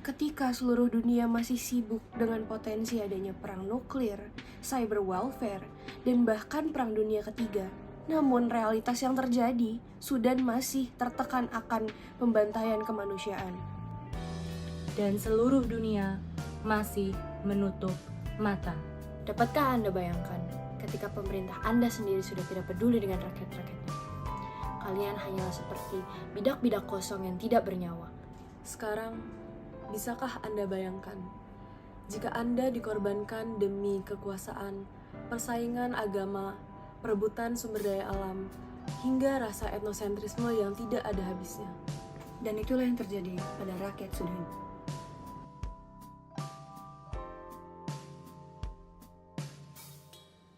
Ketika seluruh dunia masih sibuk dengan potensi adanya perang nuklir, cyber warfare, dan bahkan perang dunia ketiga. Namun realitas yang terjadi, Sudan masih tertekan akan pembantaian kemanusiaan. Dan seluruh dunia masih menutup mata. Dapatkah Anda bayangkan ketika pemerintah Anda sendiri sudah tidak peduli dengan rakyat-rakyatnya? Kalian hanyalah seperti bidak-bidak kosong yang tidak bernyawa. Sekarang, bisakah Anda bayangkan jika Anda dikorbankan demi kekuasaan, persaingan agama, perebutan sumber daya alam, hingga rasa etnosentrisme yang tidak ada habisnya? Dan itulah yang terjadi pada rakyat Sudan.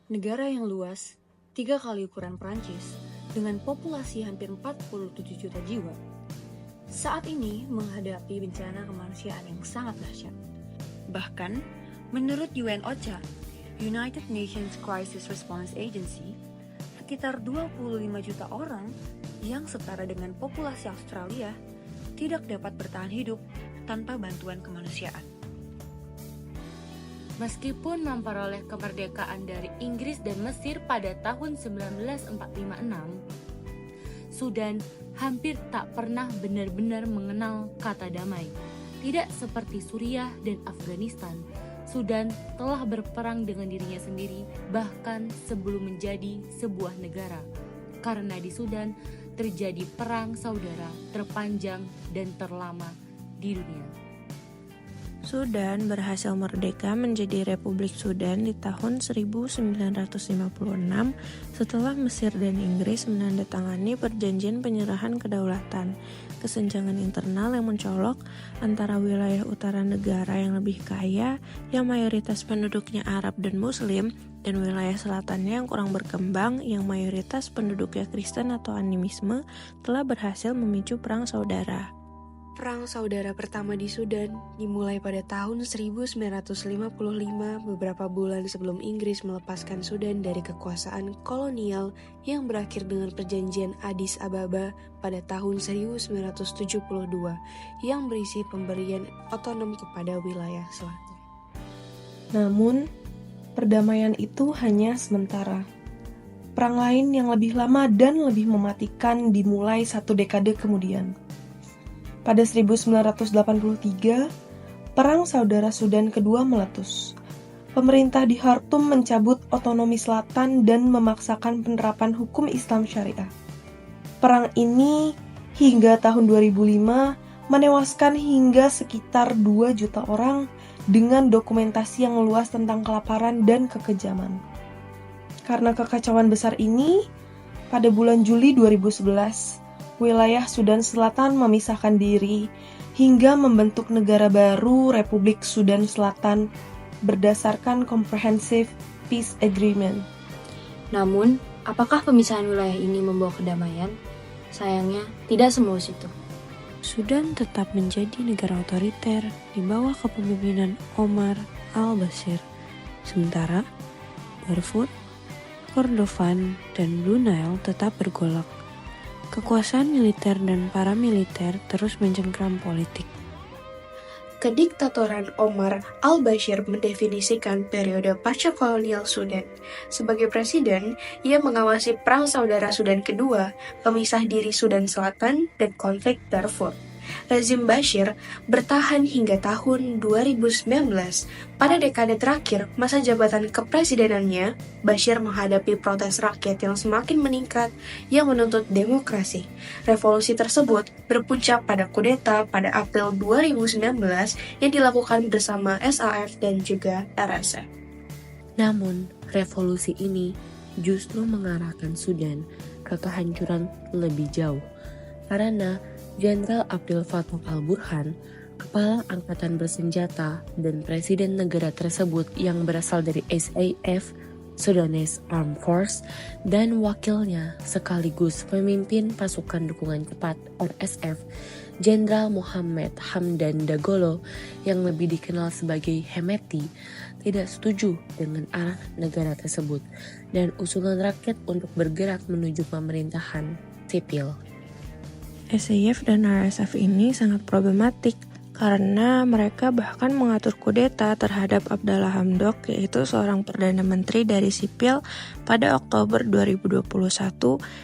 Negara yang luas, 3 kali ukuran Prancis, dengan populasi hampir 47 juta jiwa, saat ini menghadapi bencana kemanusiaan yang sangat dahsyat. Bahkan, menurut UN OCHA, United Nations Crisis Response Agency, sekitar 25 juta orang yang setara dengan populasi Australia tidak dapat bertahan hidup tanpa bantuan kemanusiaan. Meskipun memperoleh kemerdekaan dari Inggris dan Mesir pada tahun 1946, Sudan hampir tak pernah benar-benar mengenal kata damai. Tidak seperti Suriah dan Afghanistan, Sudan telah berperang dengan dirinya sendiri bahkan sebelum menjadi sebuah negara. Karena di Sudan terjadi perang saudara terpanjang dan terlama di dunia. Sudan berhasil merdeka menjadi Republik Sudan di tahun 1956 setelah Mesir dan Inggris menandatangani perjanjian penyerahan kedaulatan. Kesenjangan internal yang mencolok antara wilayah utara negara yang lebih kaya, yang mayoritas penduduknya Arab dan Muslim, dan wilayah selatannya yang kurang berkembang, yang mayoritas penduduknya Kristen atau animisme, telah berhasil memicu perang saudara. Perang saudara pertama di Sudan dimulai pada tahun 1955, beberapa bulan sebelum Inggris melepaskan Sudan dari kekuasaan kolonial yang berakhir dengan perjanjian Addis Ababa pada tahun 1972 yang berisi pemberian otonom kepada wilayah selatan. Namun, perdamaian itu hanya sementara. Perang lain yang lebih lama dan lebih mematikan dimulai 1 dekade kemudian. Pada 1983, Perang Saudara Sudan kedua meletus. Pemerintah di Khartoum mencabut otonomi selatan dan memaksakan penerapan hukum Islam Syariah. Perang ini hingga tahun 2005 menewaskan hingga sekitar 2 juta orang dengan dokumentasi yang luas tentang kelaparan dan kekejaman. Karena kekacauan besar ini, pada bulan Juli 2011, wilayah Sudan Selatan memisahkan diri hingga membentuk negara baru Republik Sudan Selatan berdasarkan Comprehensive Peace Agreement. Namun, apakah pemisahan wilayah ini membawa kedamaian? Sayangnya, tidak semulus itu. Sudan tetap menjadi negara otoriter di bawah kepemimpinan Omar al-Bashir. Sementara, Darfur, Kordofan, dan Blue Nile tetap bergolak. Kekuasaan militer dan paramiliter terus mencengkram politik. Kediktatoran Omar al-Bashir mendefinisikan periode pasca kolonial Sudan. Sebagai presiden, ia mengawasi Perang Saudara Sudan kedua, pemisah diri Sudan Selatan, dan konflik Darfur. Rezim Bashir bertahan hingga tahun 2019. Pada dekade terakhir masa jabatan kepresidenannya, Bashir menghadapi protes rakyat yang semakin meningkat yang menuntut demokrasi. Revolusi tersebut berpuncak pada kudeta pada April 2019 yang dilakukan bersama SAF dan juga RSF. Namun, revolusi ini justru mengarahkan Sudan ke kehancuran lebih jauh. Karena Jenderal Abdel Fattah al-Burhan, kepala angkatan bersenjata dan presiden negara tersebut yang berasal dari SAF, Sudanese Armed Force, dan wakilnya sekaligus pemimpin pasukan dukungan cepat RSF, Jenderal Mohamed Hamdan Dagalo yang lebih dikenal sebagai Hemeti, tidak setuju dengan arah negara tersebut dan usulan rakyat untuk bergerak menuju pemerintahan sipil. SAF dan RSF ini sangat problematik karena mereka bahkan mengatur kudeta terhadap Abdallah Hamdok, yaitu seorang Perdana Menteri dari sipil pada Oktober 2021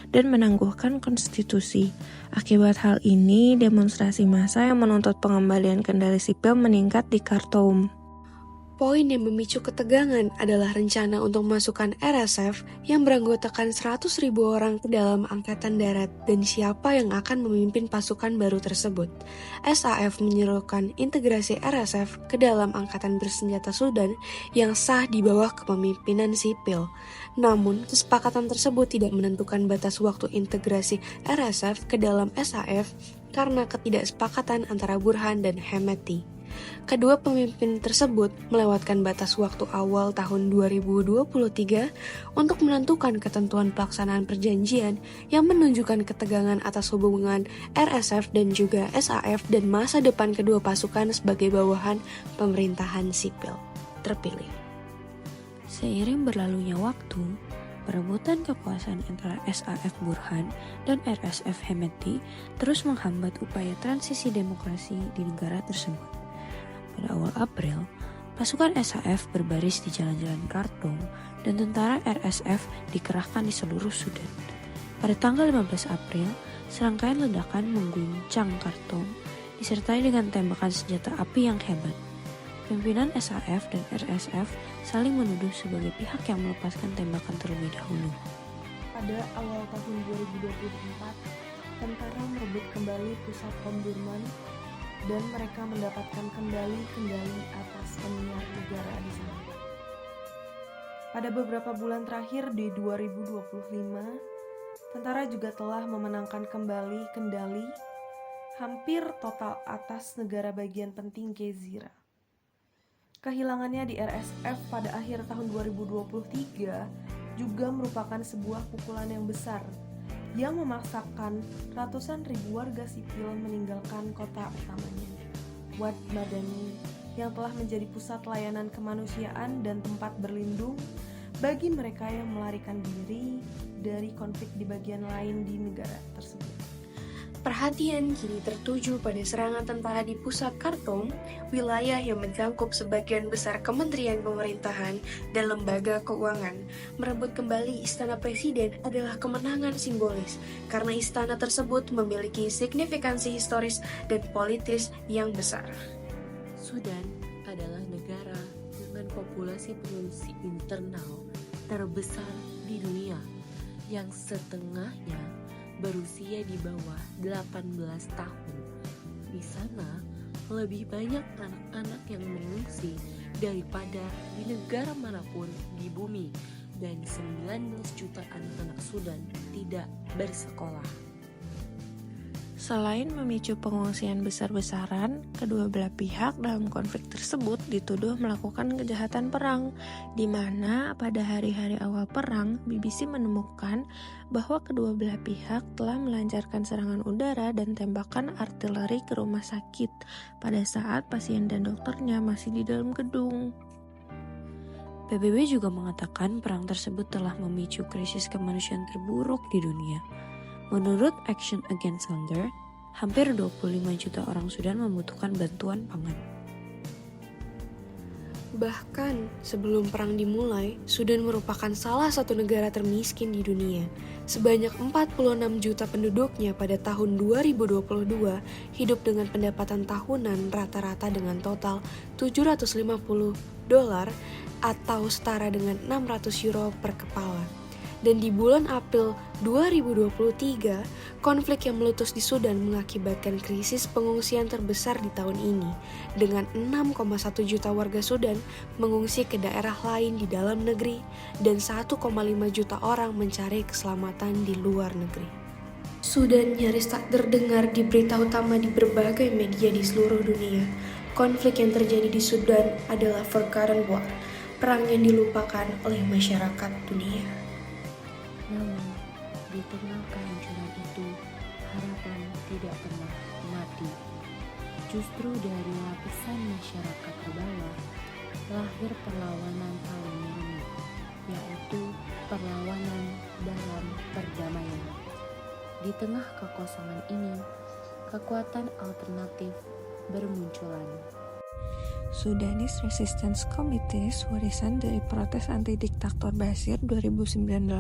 dan menangguhkan konstitusi. Akibat hal ini, demonstrasi massa yang menuntut pengembalian kendali sipil meningkat di Khartoum. Poin yang memicu ketegangan adalah rencana untuk memasukkan RSF yang beranggotakan 100.000 orang ke dalam Angkatan Darat dan siapa yang akan memimpin pasukan baru tersebut. SAF menyerukan integrasi RSF ke dalam Angkatan Bersenjata Sudan yang sah di bawah kepemimpinan sipil. Namun, kesepakatan tersebut tidak menentukan batas waktu integrasi RSF ke dalam SAF karena ketidaksepakatan antara Burhan dan Hemeti. Kedua pemimpin tersebut melewatkan batas waktu awal tahun 2023 untuk menentukan ketentuan pelaksanaan perjanjian yang menunjukkan ketegangan atas hubungan RSF dan juga SAF dan masa depan kedua pasukan sebagai bawahan pemerintahan sipil terpilih. Seiring berlalunya waktu, perebutan kekuasaan antara SAF Burhan dan RSF Hemeti terus menghambat upaya transisi demokrasi di negara tersebut. Pada awal April, pasukan SAF berbaris di jalan-jalan Khartoum dan tentara RSF dikerahkan di seluruh Sudan. Pada tanggal 15 April, serangkaian ledakan mengguncang Khartoum disertai dengan tembakan senjata api yang hebat. Pimpinan SAF dan RSF saling menuduh sebagai pihak yang melepaskan tembakan terlebih dahulu. Pada awal tahun 2024, tentara merebut kembali pusat omdurman dan mereka mendapatkan kendali atas penyiar negara di sana. Pada beberapa bulan terakhir di 2025, tentara juga telah memenangkan kembali kendali hampir total atas negara bagian penting Gezira. Kehilangannya di RSF pada akhir tahun 2023 juga merupakan sebuah pukulan yang besar yang memaksakan ratusan ribu warga sipil meninggalkan kota utamanya, Wad Madani, yang telah menjadi pusat layanan kemanusiaan dan tempat berlindung bagi mereka yang melarikan diri dari konflik di bagian lain di negara tersebut. Perhatian kini tertuju pada serangan tentara di pusat Khartoum, wilayah yang mencakup sebagian besar kementerian pemerintahan dan lembaga keuangan. Merebut kembali istana presiden adalah kemenangan simbolis, karena istana tersebut memiliki signifikansi historis dan politis yang besar. Sudan adalah negara dengan populasi pengungsi internal terbesar di dunia, yang setengahnya berusia di bawah 18 tahun. Di sana, lebih banyak anak-anak yang mengungsi daripada di negara manapun di bumi, dan 19 juta anak-anak Sudan tidak bersekolah. Selain memicu pengungsian besar-besaran, kedua belah pihak dalam konflik tersebut dituduh melakukan kejahatan perang, di mana pada hari-hari awal perang, BBC menemukan bahwa kedua belah pihak telah melancarkan serangan udara dan tembakan artileri ke rumah sakit pada saat pasien dan dokternya masih di dalam gedung. PBB juga mengatakan perang tersebut telah memicu krisis kemanusiaan terburuk di dunia. Menurut Action Against Hunger, hampir 25 juta orang Sudan membutuhkan bantuan pangan. Bahkan sebelum perang dimulai, Sudan merupakan salah satu negara termiskin di dunia. Sebanyak 46 juta penduduknya pada tahun 2022 hidup dengan pendapatan tahunan rata-rata dengan total $750 atau setara dengan 600 euro per kepala. Dan di bulan April 2023, konflik yang meletus di Sudan mengakibatkan krisis pengungsian terbesar di tahun ini, dengan 6,1 juta warga Sudan mengungsi ke daerah lain di dalam negeri dan 1,5 juta orang mencari keselamatan di luar negeri. Sudan nyaris tak terdengar di berita utama di berbagai media di seluruh dunia. Konflik yang terjadi di Sudan adalah forgotten war, perang yang dilupakan oleh masyarakat dunia. Namun, di tengah kehancuran itu, harapan tidak pernah mati. Justru dari lapisan masyarakat terbawah, lahir perlawanan paling rumit, yaitu perlawanan dalam perdamaian. Di tengah kekosongan ini, kekuatan alternatif bermunculan. Sudanese Resistance Committees, warisan dari protes anti-diktator Bashir 2019,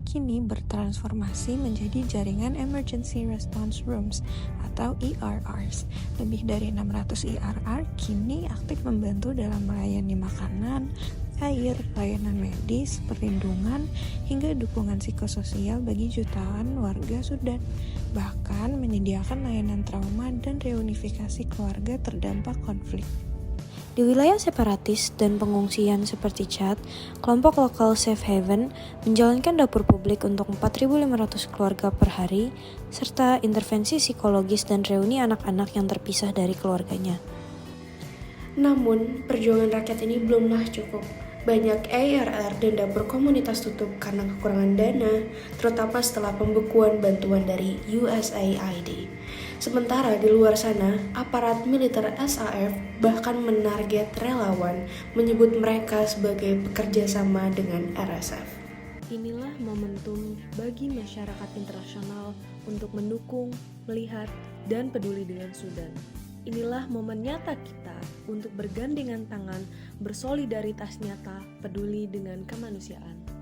kini bertransformasi menjadi jaringan Emergency Response Rooms atau ERRs. Lebih dari 600 ERR kini aktif membantu dalam melayani makanan, air, layanan medis, perlindungan, hingga dukungan psikososial bagi jutaan warga Sudan. Bahkan menyediakan layanan trauma dan reunifikasi keluarga terdampak konflik. Di wilayah separatis dan pengungsian seperti Chad, kelompok lokal Safe Haven menjalankan dapur publik untuk 4.500 keluarga per hari, serta intervensi psikologis dan reuni anak-anak yang terpisah dari keluarganya. Namun, perjuangan rakyat ini belumlah cukup. Banyak ERR dan dapur komunitas tutup karena kekurangan dana, terutama setelah pembekuan bantuan dari USAID. Sementara di luar sana, aparat militer SAF bahkan menarget relawan, menyebut mereka sebagai bekerja sama dengan RSF. Inilah momentum bagi masyarakat internasional untuk mendukung, melihat, dan peduli dengan Sudan. Inilah momen nyata kita untuk bergandengan tangan, bersolidaritas nyata, peduli dengan kemanusiaan.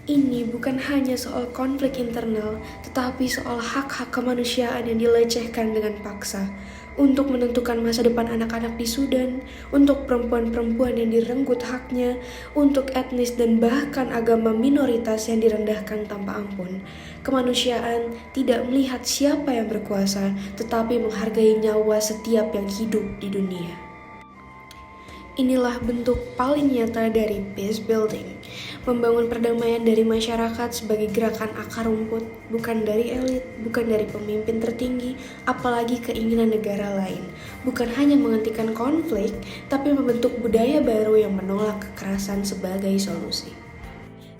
Ini bukan hanya soal konflik internal, tetapi soal hak-hak kemanusiaan yang dilecehkan dengan paksa, untuk menentukan masa depan anak-anak di Sudan, untuk perempuan-perempuan yang direnggut haknya, untuk etnis dan bahkan agama minoritas yang direndahkan tanpa ampun. Kemanusiaan tidak melihat siapa yang berkuasa, tetapi menghargai nyawa setiap yang hidup di dunia. Inilah bentuk paling nyata dari peace building, membangun perdamaian dari masyarakat sebagai gerakan akar rumput, bukan dari elit, bukan dari pemimpin tertinggi, apalagi keinginan negara lain. Bukan hanya menghentikan konflik, tapi membentuk budaya baru yang menolak kekerasan sebagai solusi.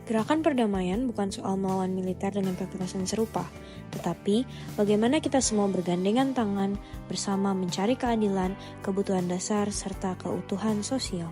Gerakan perdamaian bukan soal melawan militer dengan kekerasan serupa, tetapi bagaimana kita semua bergandengan tangan bersama mencari keadilan, kebutuhan dasar, serta keutuhan sosial.